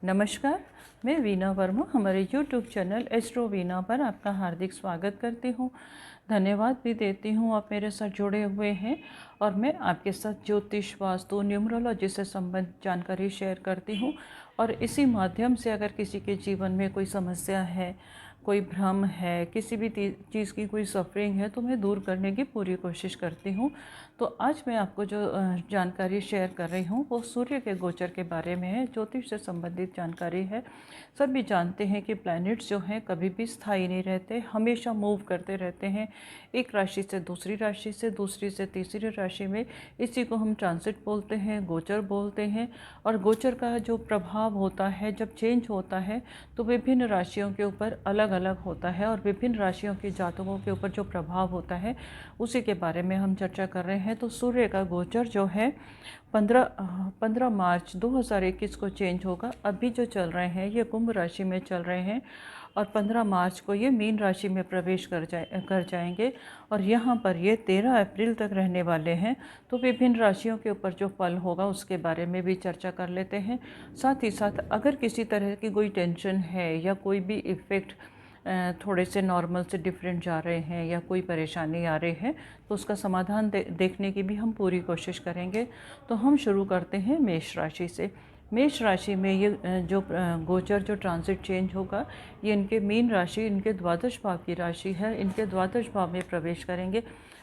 नमस्कार, मैं वीना वर्मा हमारे YouTube चैनल एस्ट्रो वीना पर आपका हार्दिक स्वागत करती हूँ। धन्यवाद भी देती हूँ आप मेरे साथ जुड़े हुए हैं और मैं आपके साथ ज्योतिष, वास्तु, न्यूमरोलॉजी से संबंधित जानकारी शेयर करती हूँ। और इसी माध्यम से अगर किसी के जीवन में कोई समस्या है, कोई भ्रम है, किसी भी चीज़ की कोई सफरिंग है तो मैं दूर करने की पूरी कोशिश करती हूँ। तो आज मैं आपको जो जानकारी शेयर कर रही हूँ वो सूर्य के गोचर के बारे में है, ज्योतिष से संबंधित जानकारी है। सभी जानते हैं कि प्लैनेट्स जो हैं कभी भी स्थायी नहीं रहते, हमेशा मूव करते रहते हैं एक राशि से दूसरी राशि से, दूसरी से तीसरी राशि में। इसी को हम ट्रांसिट बोलते हैं, गोचर बोलते हैं। और गोचर का जो प्रभाव होता है जब चेंज होता है तो विभिन्न राशियों के ऊपर अलग अलग होता है और विभिन्न राशियों के जातकों के ऊपर जो प्रभाव होता है उसी के बारे में हम चर्चा कर रहे हैं। तो सूर्य का गोचर जो है 15 मार्च 2021 को चेंज होगा। अभी जो चल रहे हैं ये कुंभ राशि में चल रहे हैं और 15 मार्च को ये मीन राशि में प्रवेश कर जाएंगे और यहाँ पर ये 13 अप्रैल तक रहने वाले हैं। तो विभिन्न राशियों के ऊपर जो फल होगा उसके बारे में भी चर्चा कर लेते हैं। साथ ही साथ अगर किसी तरह की कोई टेंशन है या कोई भी इफ़ेक्ट थोड़े से नॉर्मल से डिफरेंट जा रहे हैं या कोई परेशानी आ रही है तो उसका समाधान देखने की भी हम पूरी कोशिश करेंगे। तो हम शुरू करते हैं मेष राशि से। मेष राशि में ये जो गोचर जो ट्रांजिट चेंज होगा ये इनके मीन राशि, इनके द्वादश भाव की राशि है, इनके द्वादश भाव में प्रवेश करेंगे।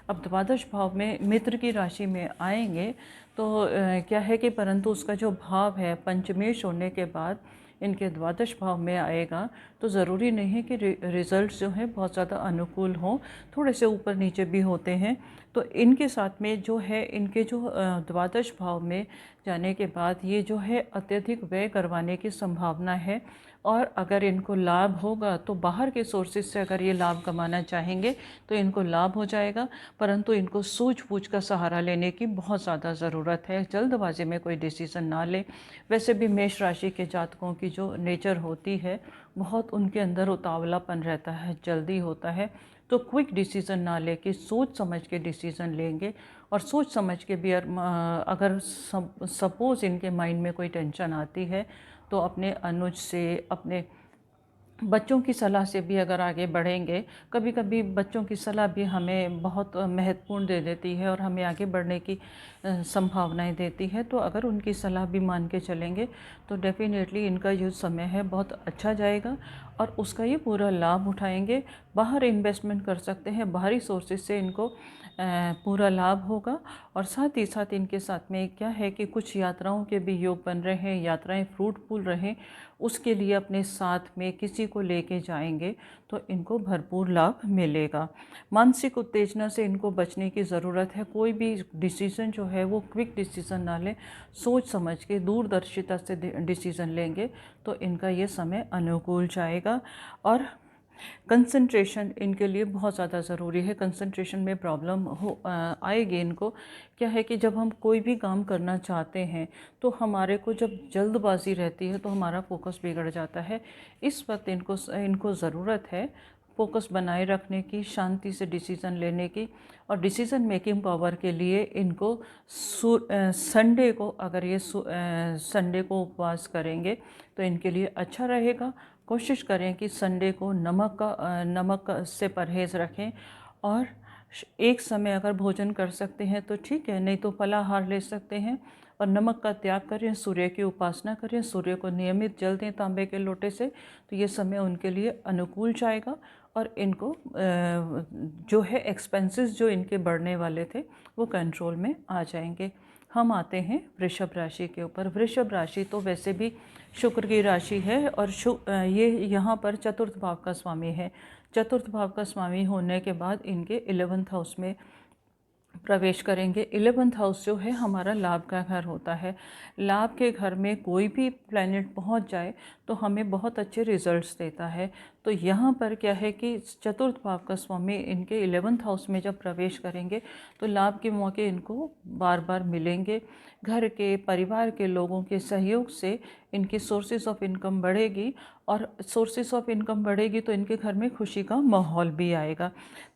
अब द्वादश भाव में मित्र की राशि में आएंगे तो क्या है कि परंतु उसका जो भाव है पंचमेश होने के बाद इनके द्वादश भाव में आएगा तो ज़रूरी नहीं है कि रिज़ल्ट्स जो हैं बहुत ज़्यादा अनुकूल हों, थोड़े से ऊपर नीचे भी होते हैं। तो इनके साथ में जो है इनके जो द्वादश भाव में जाने के बाद ये जो है अत्यधिक व्यय करवाने की संभावना है। और अगर इनको लाभ होगा तो बाहर के सोर्सेज से अगर ये लाभ कमाना चाहेंगे तो इनको लाभ हो जाएगा, परंतु इनको सूझबूझ का सहारा लेने की बहुत ज़्यादा ज़रूरत है। जल्दबाजी में कोई डिसीज़न ना लें। वैसे भी मेष राशि के जातकों की जो नेचर होती है बहुत उनके अंदर उतावलापन रहता है, जल्दी होता है। तो क्विक डिसीज़न ना लेके सोच समझ के डिसीज़न लेंगे। और सोच समझ के भी अगर सपोज़ इनके माइंड में कोई टेंशन आती है तो अपने अनुज से, अपने बच्चों की सलाह से भी अगर आगे बढ़ेंगे। कभी कभी बच्चों की सलाह भी हमें बहुत महत्वपूर्ण दे देती है और हमें आगे बढ़ने की संभावनाएं देती है। तो अगर उनकी सलाह भी मान के चलेंगे तो डेफिनेटली इनका जो समय है बहुत अच्छा जाएगा और उसका ये पूरा लाभ उठाएंगे। बाहर इन्वेस्टमेंट कर सकते हैं, बाहरी सोर्सेज से इनको पूरा लाभ होगा। और साथ ही साथ इनके साथ में क्या है कि कुछ यात्राओं के भी योग बन रहे हैं, यात्राएं फ्रूटफुल रहें उसके लिए अपने साथ में किसी को लेके जाएंगे तो इनको भरपूर लाभ मिलेगा। मानसिक उत्तेजना से इनको बचने की ज़रूरत है। कोई भी डिसीज़न जो है वो क्विक डिसीज़न ना लें, सोच समझ के दूरदर्शिता से डिसीज़न लेंगे तो इनका ये समय अनुकूल जाएगा। और कंसंट्रेशन इनके लिए बहुत ज़्यादा ज़रूरी है। कंसंट्रेशन में प्रॉब्लम आएगी इनको। क्या है कि जब हम कोई भी काम करना चाहते हैं तो हमारे को जब जल्दबाजी रहती है तो हमारा फोकस बिगड़ जाता है। इस वक्त इनको ज़रूरत है फोकस बनाए रखने की, शांति से डिसीज़न लेने की। और डिसीज़न मेकिंग पावर के लिए इनको संडे को, अगर ये संडे को उपवास करेंगे तो इनके लिए अच्छा रहेगा। कोशिश करें कि संडे को नमक से परहेज़ रखें और एक समय अगर भोजन कर सकते हैं तो ठीक है, नहीं तो फलाहार ले सकते हैं। और नमक का त्याग करें, सूर्य की उपासना करें, सूर्य को नियमित जल दें तांबे के लोटे से। तो ये समय उनके लिए अनुकूल जाएगा और इनको जो है एक्सपेंसेस जो इनके बढ़ने वाले थे वो कंट्रोल में आ जाएंगे। हम आते हैं वृषभ राशि के ऊपर। वृषभ राशि तो वैसे भी शुक्र की राशि है और ये यहाँ पर चतुर्थ भाव का स्वामी है। चतुर्थ भाव का स्वामी होने के बाद इनके 11th हाउस में प्रवेश करेंगे। 11th हाउस जो है हमारा लाभ का घर होता है। लाभ के घर में कोई भी प्लैनेट पहुंच जाए तो हमें बहुत अच्छे रिजल्ट्स देता है। तो यहाँ पर क्या है कि चतुर्थ भाव का स्वामी इनके 11th हाउस में जब प्रवेश करेंगे तो लाभ के मौके इनको बार बार मिलेंगे। घर के, परिवार के लोगों के सहयोग से इनकी सोर्सेज ऑफ इनकम बढ़ेगी और सोर्सेज ऑफ इनकम बढ़ेगी तो इनके घर में खुशी का माहौल भी आएगा।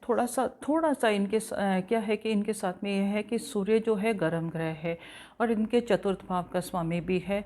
थोड़ा सा इनके क्या है कि इनके साथ में यह है कि सूर्य जो है गर्म ग्रह है और इनके चतुर्थ भाव का स्वामी भी है।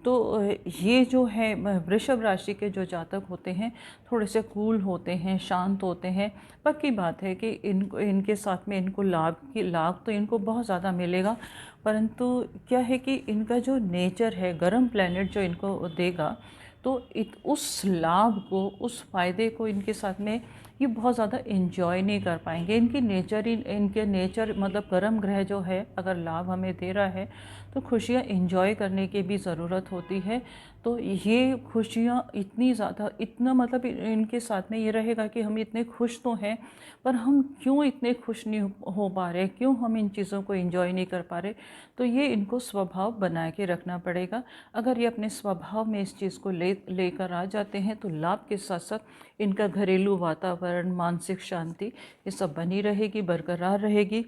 तो ये जो है वृषभ राशि के जो जातक होते हैं थोड़े से कूल होते हैं, शांत होते हैं। पक्की बात है कि इनके साथ में इनको लाभ तो इनको बहुत ज़्यादा मिलेगा, परंतु क्या है कि इनका जो नेचर है, गर्म प्लैनेट जो इनको देगा, तो उस लाभ को, उस फ़ायदे को इनके साथ में ये बहुत ज़्यादा इन्जॉय नहीं कर पाएंगे। इनके नेचर मतलब गर्म ग्रह जो है अगर लाभ हमें दे रहा है तो खुशियाँ इन्जॉय करने की भी ज़रूरत होती है। तो ये खुशियाँ इतनी ज़्यादा, इतना मतलब इनके साथ में ये रहेगा कि हम इतने खुश तो हैं, पर हम क्यों इतने खुश नहीं हो पा रहे, क्यों हम इन चीज़ों को एंजॉय नहीं कर पा रहे। तो ये इनको स्वभाव बना के रखना पड़ेगा। अगर ये अपने स्वभाव में इस चीज़ को लेकर आ जाते हैं तो लाभ के साथ साथ इनका घरेलू वातावरण, मानसिक शांति, ये सब बनी रहेगी, बरकरार रहेगी।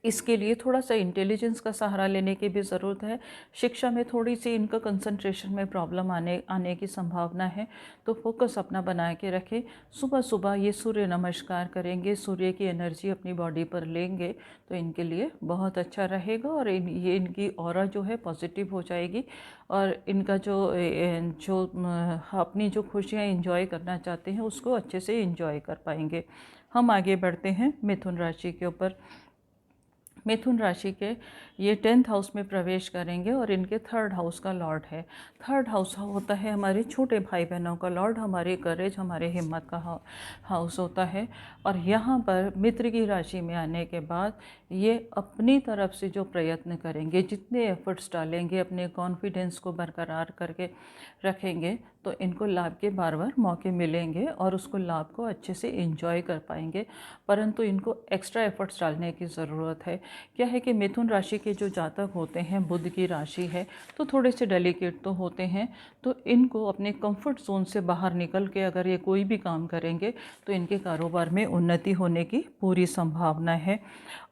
इसके लिए थोड़ा सा इंटेलिजेंस का सहारा लेने की भी ज़रूरत है। शिक्षा में थोड़ी सी इनका कंसंट्रेशन में प्रॉब्लम आने की संभावना है, तो फोकस अपना बना के रखें। सुबह सुबह ये सूर्य नमस्कार करेंगे, सूर्य की एनर्जी अपनी बॉडी पर लेंगे तो इनके लिए बहुत अच्छा रहेगा, और ये इनकी ऑरा जो है पॉजिटिव हो जाएगी, और इनका जो अपनी जो खुशियाँ इंजॉय करना चाहते हैं उसको अच्छे से इंजॉय कर पाएंगे। हम आगे बढ़ते हैं मिथुन राशि के ऊपर। मिथुन राशि के ये 10th हाउस में प्रवेश करेंगे और इनके 3rd हाउस का लॉर्ड है। 3rd हाउस होता है हमारे छोटे भाई बहनों का लॉर्ड, हमारे करेज, हमारे हिम्मत का हाउस होता है। और यहाँ पर मित्र की राशि में आने के बाद ये अपनी तरफ से जो प्रयत्न करेंगे, जितने एफर्ट्स डालेंगे, अपने कॉन्फिडेंस को बरकरार करके रखेंगे, तो इनको लाभ के बार बार मौके मिलेंगे और उसको लाभ को अच्छे से एंजॉय कर पाएंगे। परंतु इनको एक्स्ट्रा एफर्ट्स डालने की ज़रूरत है। क्या है कि मिथुन राशि के जो जातक होते हैं, बुध की राशि है, तो थोड़े से डेलिकेट तो होते हैं। तो इनको अपने कंफर्ट जोन से बाहर निकल के अगर ये कोई भी काम करेंगे तो इनके कारोबार में उन्नति होने की पूरी संभावना है,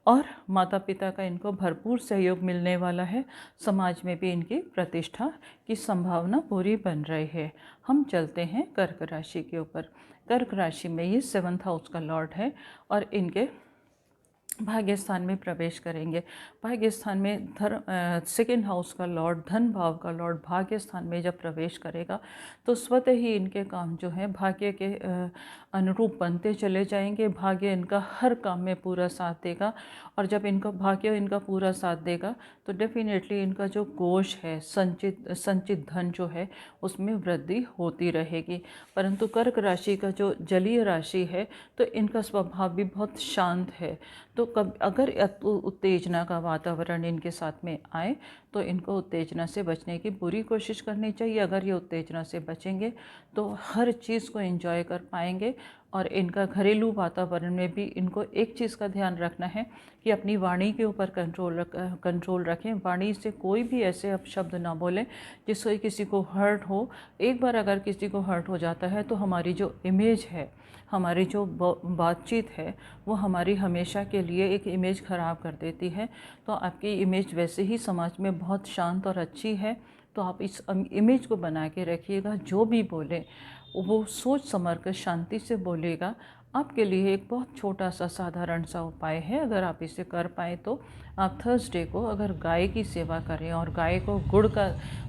और माता पिता का इनको भरपूर सहयोग मिलने वाला है। समाज में भी इनकी प्रतिष्ठा की संभावना पूरी बन रही है। हम चलते हैं कर्क राशि के ऊपर। कर्क राशि में ये 7th हाउस का लॉर्ड है और इनके भाग्य स्थान में प्रवेश करेंगे। भाग्य स्थान में 2nd हाउस का लॉर्ड, धन भाव का लॉर्ड भाग्य स्थान में जब प्रवेश करेगा तो स्वतः ही इनके काम जो है भाग्य के अनुरूप बनते चले जाएंगे। भाग्य इनका हर काम में पूरा साथ देगा, और जब इनका भाग्य इनका पूरा साथ देगा तो डेफिनेटली इनका जो कोष है, संचित धन जो है, उसमें वृद्धि होती रहेगी। परंतु कर्क राशि का जो जलीय राशि है तो इनका स्वभाव भी बहुत शांत है। तो अगर उत्तेजना का वातावरण इनके साथ में आए तो इनको उत्तेजना से बचने की पूरी कोशिश करनी चाहिए। अगर ये उत्तेजना से बचेंगे तो हर चीज़ को एंजॉय कर पाएंगे। और इनका घरेलू वातावरण में भी इनको एक चीज़ का ध्यान रखना है कि अपनी वाणी के ऊपर कंट्रोल रखें। वाणी से कोई भी ऐसे अपशब्द ना बोलें जिससे किसी को हर्ट हो। एक बार अगर किसी को हर्ट हो जाता है तो हमारी जो इमेज है, हमारी जो बातचीत है, वो हमारी हमेशा के लिए एक इमेज ख़राब कर देती है। तो आपकी इमेज वैसे ही समाज में बहुत शांत और अच्छी है, तो आप इस इमेज को बना के रखिएगा। जो भी बोले वो सोच समझ कर शांति से बोलेगा। आपके लिए एक बहुत छोटा सा साधारण सा उपाय है, अगर आप इसे कर पाए तो आप थर्सडे को अगर गाय की सेवा करें और गाय को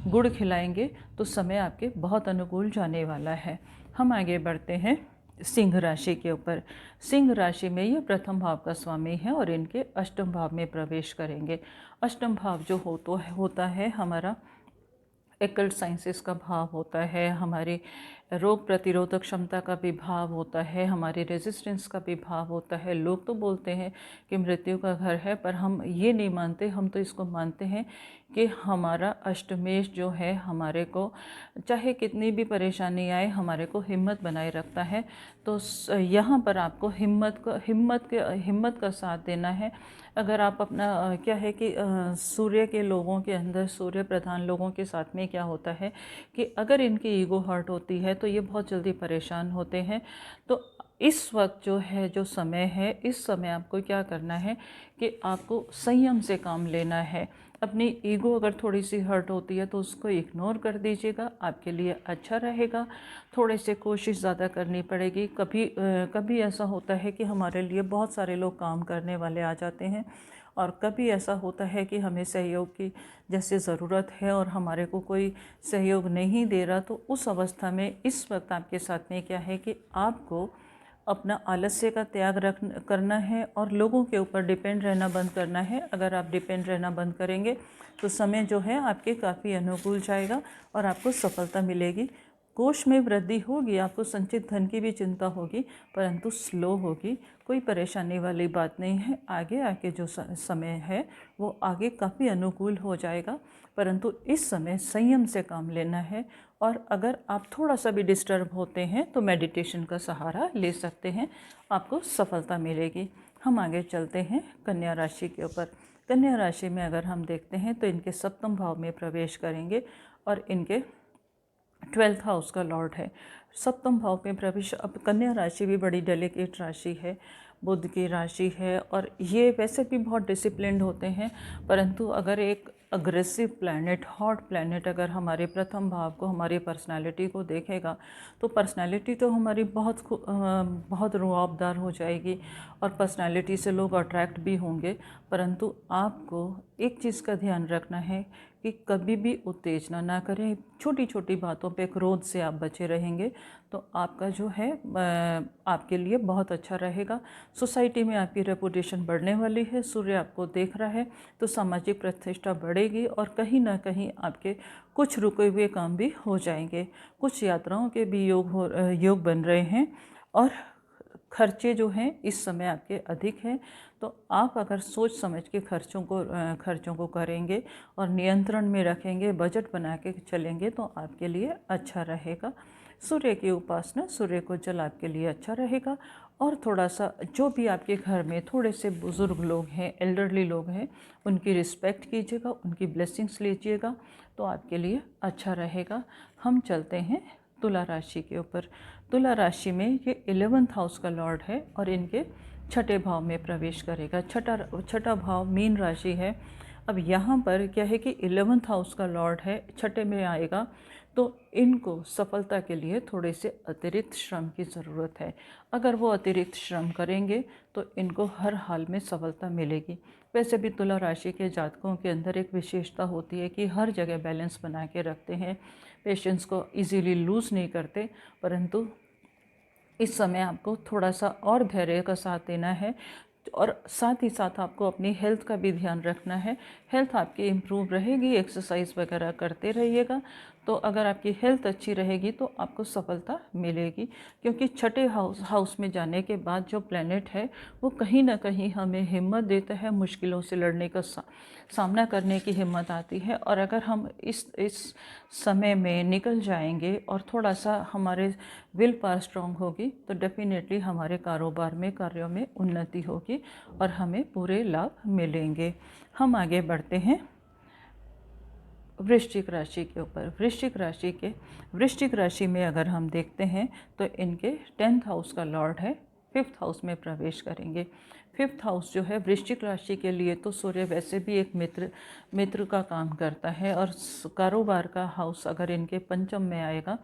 गुड़ खिलाएंगे तो समय आपके बहुत अनुकूल जाने वाला है। हम आगे बढ़ते हैं सिंह राशि के ऊपर। सिंह राशि में ये प्रथम भाव का स्वामी है और इनके अष्टम भाव में प्रवेश करेंगे। अष्टम भाव जो होता है हमारा एकल्ट साइंसेस का भाव होता है, हमारी रोग प्रतिरोधक क्षमता का भी भाव होता है, हमारी रेजिस्टेंस का भी भाव होता है। लोग तो बोलते हैं कि मृत्यु का घर है, पर हम ये नहीं मानते। हम तो इसको मानते हैं कि हमारा अष्टमेश जो है हमारे को चाहे कितनी भी परेशानी आए हमारे को हिम्मत बनाए रखता है। तो यहाँ पर आपको हिम्मत का साथ देना है। अगर आप अपना क्या है कि सूर्य के लोगों के अंदर, सूर्य प्रधान लोगों के साथ में क्या होता है कि अगर इनकी ईगो हर्ट होती है तो ये बहुत जल्दी परेशान होते हैं। तो इस वक्त जो समय है, इस समय आपको क्या करना है कि आपको संयम से काम लेना है। अपनी ईगो अगर थोड़ी सी हर्ट होती है तो उसको इग्नोर कर दीजिएगा, आपके लिए अच्छा रहेगा। थोड़े से कोशिश ज़्यादा करनी पड़ेगी। कभी ऐसा होता है कि हमारे लिए बहुत सारे लोग काम करने वाले आ जाते हैं और कभी ऐसा होता है कि हमें सहयोग की जैसे ज़रूरत है और हमारे को कोई सहयोग नहीं दे रहा, तो उस अवस्था में इस वक्त आपके साथ में क्या है कि आपको अपना आलस्य का त्याग करना है और लोगों के ऊपर डिपेंड रहना बंद करना है। अगर आप डिपेंड रहना बंद करेंगे तो समय जो है आपके काफ़ी अनुकूल जाएगा और आपको सफलता मिलेगी। कोष में वृद्धि होगी, आपको संचित धन की भी चिंता होगी, परंतु स्लो होगी। कोई परेशानी वाली बात नहीं है। आगे आके जो समय है वो आगे काफ़ी अनुकूल हो जाएगा, परंतु इस समय संयम से काम लेना है। और अगर आप थोड़ा सा भी डिस्टर्ब होते हैं तो मेडिटेशन का सहारा ले सकते हैं, आपको सफलता मिलेगी। हम आगे चलते हैं कन्या राशि के ऊपर। कन्या राशि में अगर हम देखते हैं तो इनके सप्तम भाव में प्रवेश करेंगे और इनके 12th हाउस का लॉर्ड है। सप्तम भाव में प्रवेश, अब कन्या राशि भी बड़ी डेलिकेट राशि है, बुध की राशि है और ये वैसे भी बहुत डिसिप्लिन्ड होते हैं, परंतु अगर एक अग्रेसिव प्लैनेट, हॉट प्लैनेट अगर हमारे प्रथम भाव को, हमारी पर्सनालिटी को देखेगा तो पर्सनालिटी तो हमारी बहुत रुआबदार हो जाएगी और पर्सनालिटी से लोग अट्रैक्ट भी होंगे, परंतु आपको एक चीज़ का ध्यान रखना है कि कभी भी उत्तेजना ना करें। छोटी छोटी बातों पे क्रोध से आप बचे रहेंगे तो आपका जो है आपके लिए बहुत अच्छा रहेगा। सोसाइटी में आपकी रेपुटेशन बढ़ने वाली है, सूर्य आपको देख रहा है तो सामाजिक प्रतिष्ठा बढ़ेगी और कहीं ना कहीं आपके कुछ रुके हुए काम भी हो जाएंगे। कुछ यात्राओं के भी योग बन रहे हैं और खर्चे जो हैं इस समय आपके अधिक हैं, तो आप अगर सोच समझ के खर्चों को करेंगे और नियंत्रण में रखेंगे, बजट बना के चलेंगे तो आपके लिए अच्छा रहेगा। सूर्य की उपासना, सूर्य को जल आपके लिए अच्छा रहेगा। और थोड़ा सा जो भी आपके घर में थोड़े से बुज़ुर्ग लोग हैं, एल्डरली लोग हैं, उनकी रिस्पेक्ट कीजिएगा, उनकी ब्लेसिंग्स लीजिएगा तो आपके लिए अच्छा रहेगा। हम चलते हैं तुला राशि के ऊपर। तुला राशि में ये 11th हाउस का लॉर्ड है और इनके छठे भाव में प्रवेश करेगा। छठा भाव मीन राशि है। अब यहाँ पर क्या है कि 11th हाउस का लॉर्ड है, छठे में आएगा तो इनको सफलता के लिए थोड़े से अतिरिक्त श्रम की ज़रूरत है। अगर वो अतिरिक्त श्रम करेंगे तो इनको हर हाल में सफलता मिलेगी। वैसे भी तुला राशि के जातकों के अंदर एक विशेषता होती है कि हर जगह बैलेंस बना के रखते हैं, पेशेंस को इजीली लूज़ नहीं करते, परंतु इस समय आपको थोड़ा सा और धैर्य का साथ देना है और साथ ही साथ आपको अपनी हेल्थ का भी ध्यान रखना है। हेल्थ आपकी इम्प्रूव रहेगी, एक्सरसाइज वगैरह करते रहिएगा तो अगर आपकी हेल्थ अच्छी रहेगी तो आपको सफलता मिलेगी, क्योंकि छठे हाउस में जाने के बाद जो प्लैनेट है वो कहीं ना कहीं हमें हिम्मत देता है, मुश्किलों से लड़ने का सामना करने की हिम्मत आती है। और अगर हम इस समय में निकल जाएंगे और थोड़ा सा हमारे विल पावर स्ट्रांग होगी तो डेफिनेटली हमारे कारोबार में, कार्यों में उन्नति होगी और हमें पूरे लाभ मिलेंगे। हम आगे बढ़ते हैं वृश्चिक राशि के ऊपर। वृश्चिक राशि में अगर हम देखते हैं तो इनके 10th हाउस का लॉर्ड है, 5th हाउस में प्रवेश करेंगे। 5th हाउस जो है वृश्चिक राशि के लिए तो सूर्य वैसे भी एक मित्र का काम करता है और कारोबार का हाउस अगर इनके पंचम में आएगा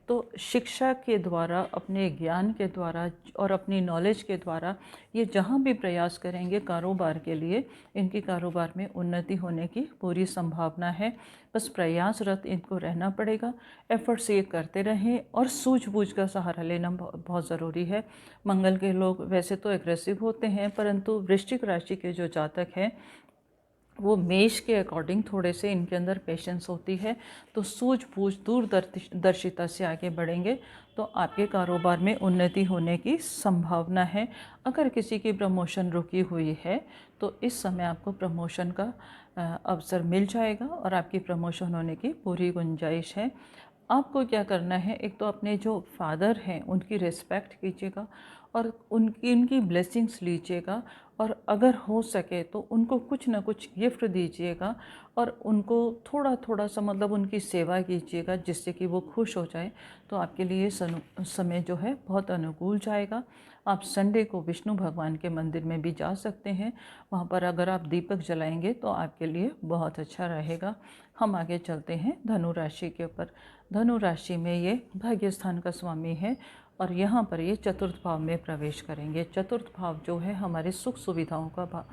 तो शिक्षा के द्वारा, अपने ज्ञान के द्वारा और अपनी नॉलेज के द्वारा ये जहाँ भी प्रयास करेंगे कारोबार के लिए, इनकी कारोबार में उन्नति होने की पूरी संभावना है। बस प्रयासरत इनको रहना पड़ेगा, एफर्ट्स ये करते रहें और सूझबूझ का सहारा लेना बहुत ज़रूरी है। मंगल के लोग वैसे तो एग्रेसिव होते हैं, परंतु वृश्चिक राशि के जो जातक हैं वो मेष के अकॉर्डिंग थोड़े से इनके अंदर पेशेंस होती है, तो सूझबूझ दूरदर्शिता से आगे बढ़ेंगे तो आपके कारोबार में उन्नति होने की संभावना है। अगर किसी की प्रमोशन रुकी हुई है तो इस समय आपको प्रमोशन का अवसर मिल जाएगा और आपकी प्रमोशन होने की पूरी गुंजाइश है। आपको क्या करना है, एक तो अपने जो फादर हैं उनकी रिस्पेक्ट कीजिएगा और उनकी ब्लेसिंग्स लीजिएगा और अगर हो सके तो उनको कुछ ना कुछ गिफ्ट दीजिएगा और उनको थोड़ा थोड़ा सा मतलब उनकी सेवा कीजिएगा जिससे कि वो खुश हो जाए, तो आपके लिए समय जो है बहुत अनुकूल जाएगा। आप संडे को विष्णु भगवान के मंदिर में भी जा सकते हैं, वहाँ पर अगर आप दीपक जलाएंगे तो आपके लिए बहुत अच्छा रहेगा। हम आगे चलते हैं धनु राशि के ऊपर। धनु राशि में ये भाग्य स्थान का स्वामी है और यहाँ पर ये चतुर्थ भाव में प्रवेश करेंगे। चतुर्थ भाव जो है हमारे सुख सुविधाओं का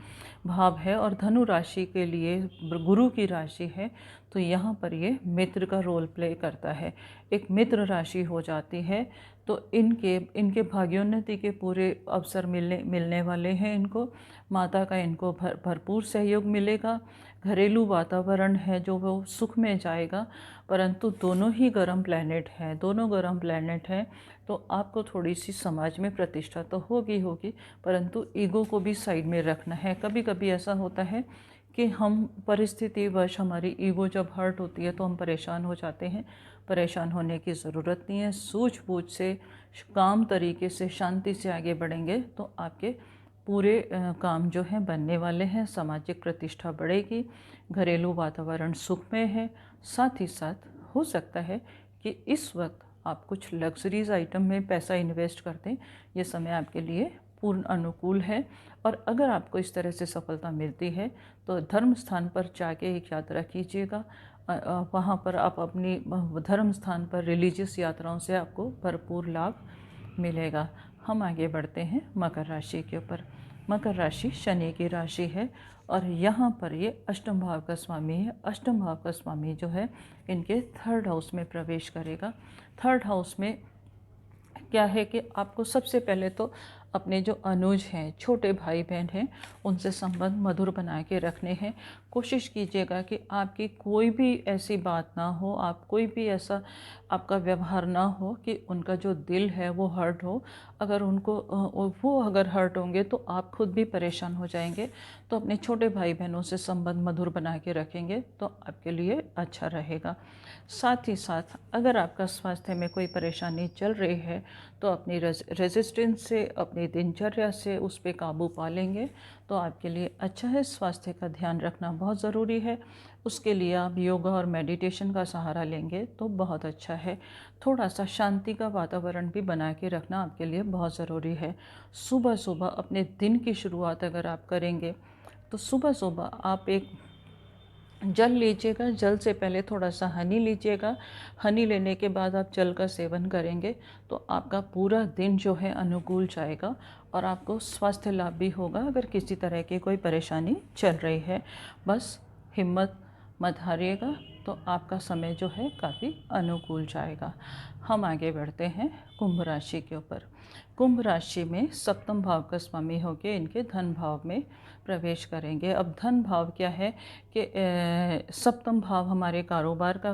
भाव है और धनु राशि के लिए गुरु की राशि है, तो यहाँ पर ये मित्र का रोल प्ले करता है। एक मित्र राशि हो जाती है तो इनके भाग्योन्नति के पूरे अवसर मिलने वाले हैं। इनको माता का इनको भरपूर सहयोग मिलेगा। घरेलू वातावरण है जो वो सुख में जाएगा। परंतु दोनों ही गर्म प्लैनेट हैं, दोनों गर्म प्लैनेट हैं, तो आपको थोड़ी सी समाज में प्रतिष्ठा तो होगी, परंतु ईगो को भी साइड में रखना है। कभी कभी ऐसा होता है कि हम परिस्थितिवश हमारी ईगो जब हर्ट होती है तो हम परेशान हो जाते हैं। परेशान होने की ज़रूरत नहीं है। सूझबूझ से, काम तरीके से, शांति से आगे बढ़ेंगे तो आपके पूरे काम जो हैं बनने वाले हैं। सामाजिक प्रतिष्ठा बढ़ेगी, घरेलू वातावरण सुखमय है। साथ ही साथ हो सकता है कि इस वक्त आप कुछ लग्जरीज आइटम में पैसा इन्वेस्ट कर दें। ये समय आपके लिए पूर्ण अनुकूल है। और अगर आपको इस तरह से सफलता मिलती है तो धर्म स्थान पर जाके एक यात्रा कीजिएगा। वहाँ पर आप अपनी धर्म स्थान पर रिलीजियस यात्राओं से आपको भरपूर लाभ मिलेगा। हम आगे बढ़ते हैं मकर राशि के ऊपर। मकर राशि शनि की राशि है और यहाँ पर ये अष्टम भाव का स्वामी है। अष्टम भाव का स्वामी जो है इनके थर्ड हाउस में प्रवेश करेगा। थर्ड हाउस में क्या है कि आपको सबसे पहले तो अपने जो अनुज हैं, छोटे भाई बहन हैं, उनसे संबंध मधुर बना के रखने हैं। कोशिश कीजिएगा कि आपकी कोई भी ऐसी बात ना हो, आप कोई भी ऐसा आपका व्यवहार ना हो कि उनका जो दिल है वो हर्ट हो। अगर वो अगर हर्ट होंगे तो आप खुद भी परेशान हो जाएंगे। तो अपने छोटे भाई बहनों से संबंध मधुर बना के रखेंगे तो आपके लिए अच्छा रहेगा। साथ ही साथ अगर आपका स्वास्थ्य में कोई परेशानी चल रही है तो अपनी रेजिस्टेंस से, अपनी दिनचर्या से उस पर काबू पा लेंगे तो आपके लिए अच्छा है। स्वास्थ्य का ध्यान रखना बहुत ज़रूरी है। उसके लिए आप योगा और मेडिटेशन का सहारा लेंगे तो बहुत अच्छा है। थोड़ा सा शांति का वातावरण भी बना के रखना आपके लिए बहुत ज़रूरी है। सुबह सुबह अपने दिन की शुरुआत अगर आप करेंगे तो सुबह सुबह आप एक जल लीजिएगा। जल से पहले थोड़ा सा हनी लीजिएगा। हनी लेने के बाद आप जल का सेवन करेंगे तो आपका पूरा दिन जो है अनुकूल जाएगा और आपको स्वास्थ्य लाभ भी होगा। अगर किसी तरह की कोई परेशानी चल रही है, बस हिम्मत मत हारिएगा तो आपका समय जो है काफ़ी अनुकूल जाएगा। हम आगे बढ़ते हैं कुंभ राशि के ऊपर। कुंभ राशि में सप्तम भाव का स्वामी होकर इनके धन भाव में प्रवेश करेंगे। अब धन भाव क्या है कि सप्तम भाव हमारे कारोबार का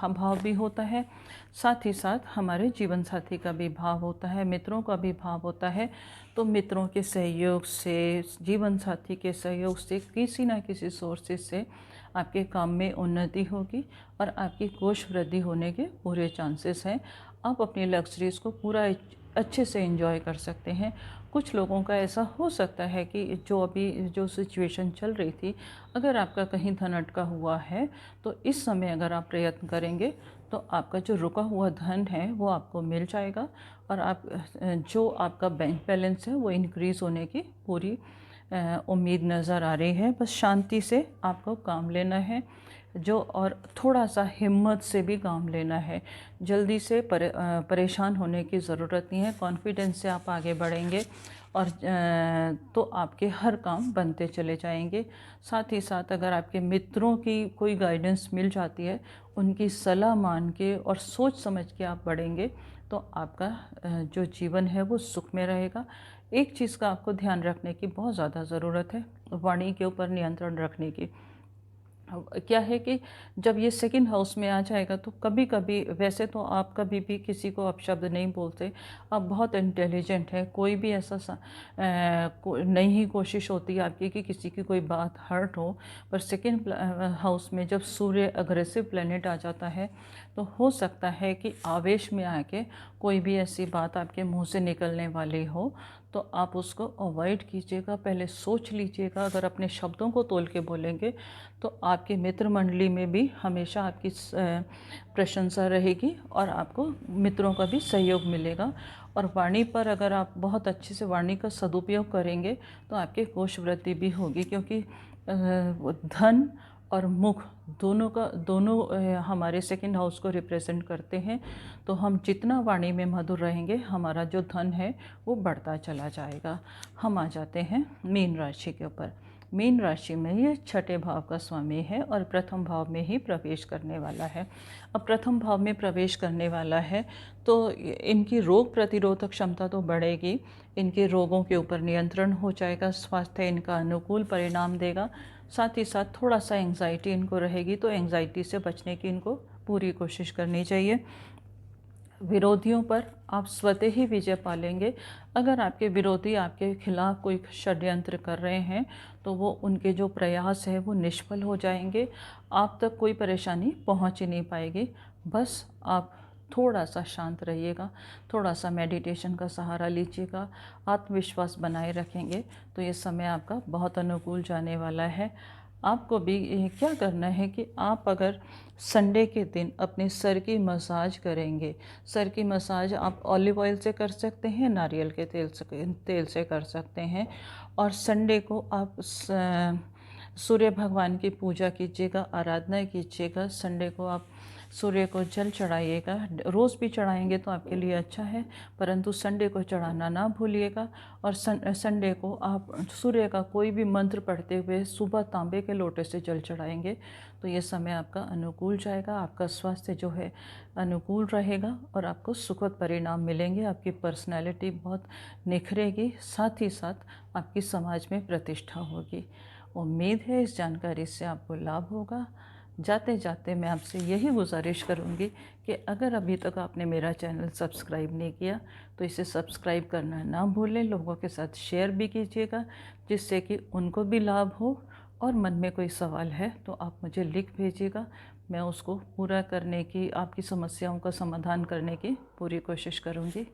भाव भी होता है, साथ ही साथ हमारे जीवन साथी का भी भाव होता है, मित्रों का भी भाव होता है। तो मित्रों के सहयोग से, जीवन साथी के सहयोग से, किसी ना किसी सोर्सेज से आपके काम में उन्नति होगी और आपकी कोष वृद्धि होने के पूरे चांसेस हैं। आप अपनी लग्जरीज को पूरा अच्छे से एंजॉय कर सकते हैं। कुछ लोगों का ऐसा हो सकता है कि जो सिचुएशन चल रही थी, अगर आपका कहीं धन अटका हुआ है तो इस समय अगर आप प्रयत्न करेंगे तो आपका जो रुका हुआ धन है वो आपको मिल जाएगा और आप जो आपका बैंक बैलेंस है वो इंक्रीज़ होने की पूरी उम्मीद नज़र आ रही है। बस शांति से आपको काम लेना है और थोड़ा सा हिम्मत से भी काम लेना है। जल्दी से परेशान होने की ज़रूरत नहीं है। कॉन्फिडेंस से आप आगे बढ़ेंगे और तो आपके हर काम बनते चले जाएंगे। साथ ही साथ अगर आपके मित्रों की कोई गाइडेंस मिल जाती है, उनकी सलाह मान के और सोच समझ के आप बढ़ेंगे तो आपका जो जीवन है वो सुख में रहेगा। एक चीज़ का आपको ध्यान रखने की बहुत ज़्यादा ज़रूरत है, वाणी के ऊपर नियंत्रण रखने की। क्या है कि जब ये सेकंड हाउस में आ जाएगा तो कभी कभी, वैसे तो आप कभी भी किसी को अपशब्द नहीं बोलते, आप बहुत इंटेलिजेंट हैं, कोई भी ऐसा नहीं ही कोशिश होती आपकी कि किसी की कोई बात हर्ट हो। पर सेकंड हाउस में जब सूर्य अग्रेसिव प्लैनेट आ जाता है तो हो सकता है कि आवेश में आके कोई भी ऐसी बात आपके मुंह से निकलने वाली हो तो आप उसको अवॉइड कीजिएगा। पहले सोच लीजिएगा। अगर अपने शब्दों को तोल के बोलेंगे तो आपके मित्र मंडली में भी हमेशा आपकी प्रशंसा रहेगी और आपको मित्रों का भी सहयोग मिलेगा। और वाणी पर अगर आप बहुत अच्छे से वाणी का सदुपयोग करेंगे तो आपके कोष वृद्धि भी होगी, क्योंकि धन और मुख दोनों हमारे सेकंड हाउस को रिप्रेजेंट करते हैं। तो हम जितना वाणी में मधुर रहेंगे, हमारा जो धन है वो बढ़ता चला जाएगा। हम आ जाते हैं मीन राशि के ऊपर। मीन राशि में ये छठे भाव का स्वामी है और प्रथम भाव में ही प्रवेश करने वाला है। अब प्रथम भाव में प्रवेश करने वाला है तो इनकी रोग प्रतिरोधक क्षमता तो बढ़ेगी, इनके रोगों के ऊपर नियंत्रण हो जाएगा, स्वास्थ्य इनका अनुकूल परिणाम देगा। साथ ही साथ थोड़ा सा एंग्जाइटी इनको रहेगी, तो एंग्जाइटी से बचने की इनको पूरी कोशिश करनी चाहिए। विरोधियों पर आप स्वतः ही विजय पालेंगे। अगर आपके विरोधी आपके खिलाफ कोई षड्यंत्र कर रहे हैं तो वो उनके जो प्रयास है वो निष्फल हो जाएंगे, आप तक कोई परेशानी पहुंच ही नहीं पाएगी। बस आप थोड़ा सा शांत रहिएगा, थोड़ा सा मेडिटेशन का सहारा लीजिएगा, आत्मविश्वास बनाए रखेंगे तो ये समय आपका बहुत अनुकूल जाने वाला है। आपको भी क्या करना है कि आप अगर संडे के दिन अपने सर की मसाज करेंगे, सर की मसाज आप ऑलिव ऑयल से कर सकते हैं, नारियल के तेल से कर सकते हैं। और संडे को आप सूर्य भगवान की पूजा कीजिएगा, आराधना कीजिएगा। संडे को आप सूर्य को जल चढ़ाइएगा, रोज़ भी चढ़ाएंगे तो आपके लिए अच्छा है, परंतु संडे को चढ़ाना ना भूलिएगा। और संडे को आप सूर्य का कोई भी मंत्र पढ़ते हुए सुबह तांबे के लोटे से जल चढ़ाएंगे तो ये समय आपका अनुकूल जाएगा, आपका स्वास्थ्य जो है अनुकूल रहेगा और आपको सुखद परिणाम मिलेंगे। आपकी पर्सनैलिटी बहुत निखरेगी, साथ ही साथ आपकी समाज में प्रतिष्ठा होगी। उम्मीद है इस जानकारी से आपको लाभ होगा। जाते जाते मैं आपसे यही गुजारिश करूंगी कि अगर अभी तक आपने मेरा चैनल सब्सक्राइब नहीं किया तो इसे सब्सक्राइब करना ना भूलें, लोगों के साथ शेयर भी कीजिएगा जिससे कि उनको भी लाभ हो। और मन में कोई सवाल है तो आप मुझे लिख भेजिएगा, मैं उसको पूरा करने की, आपकी समस्याओं का समाधान करने की पूरी कोशिश करूंगी।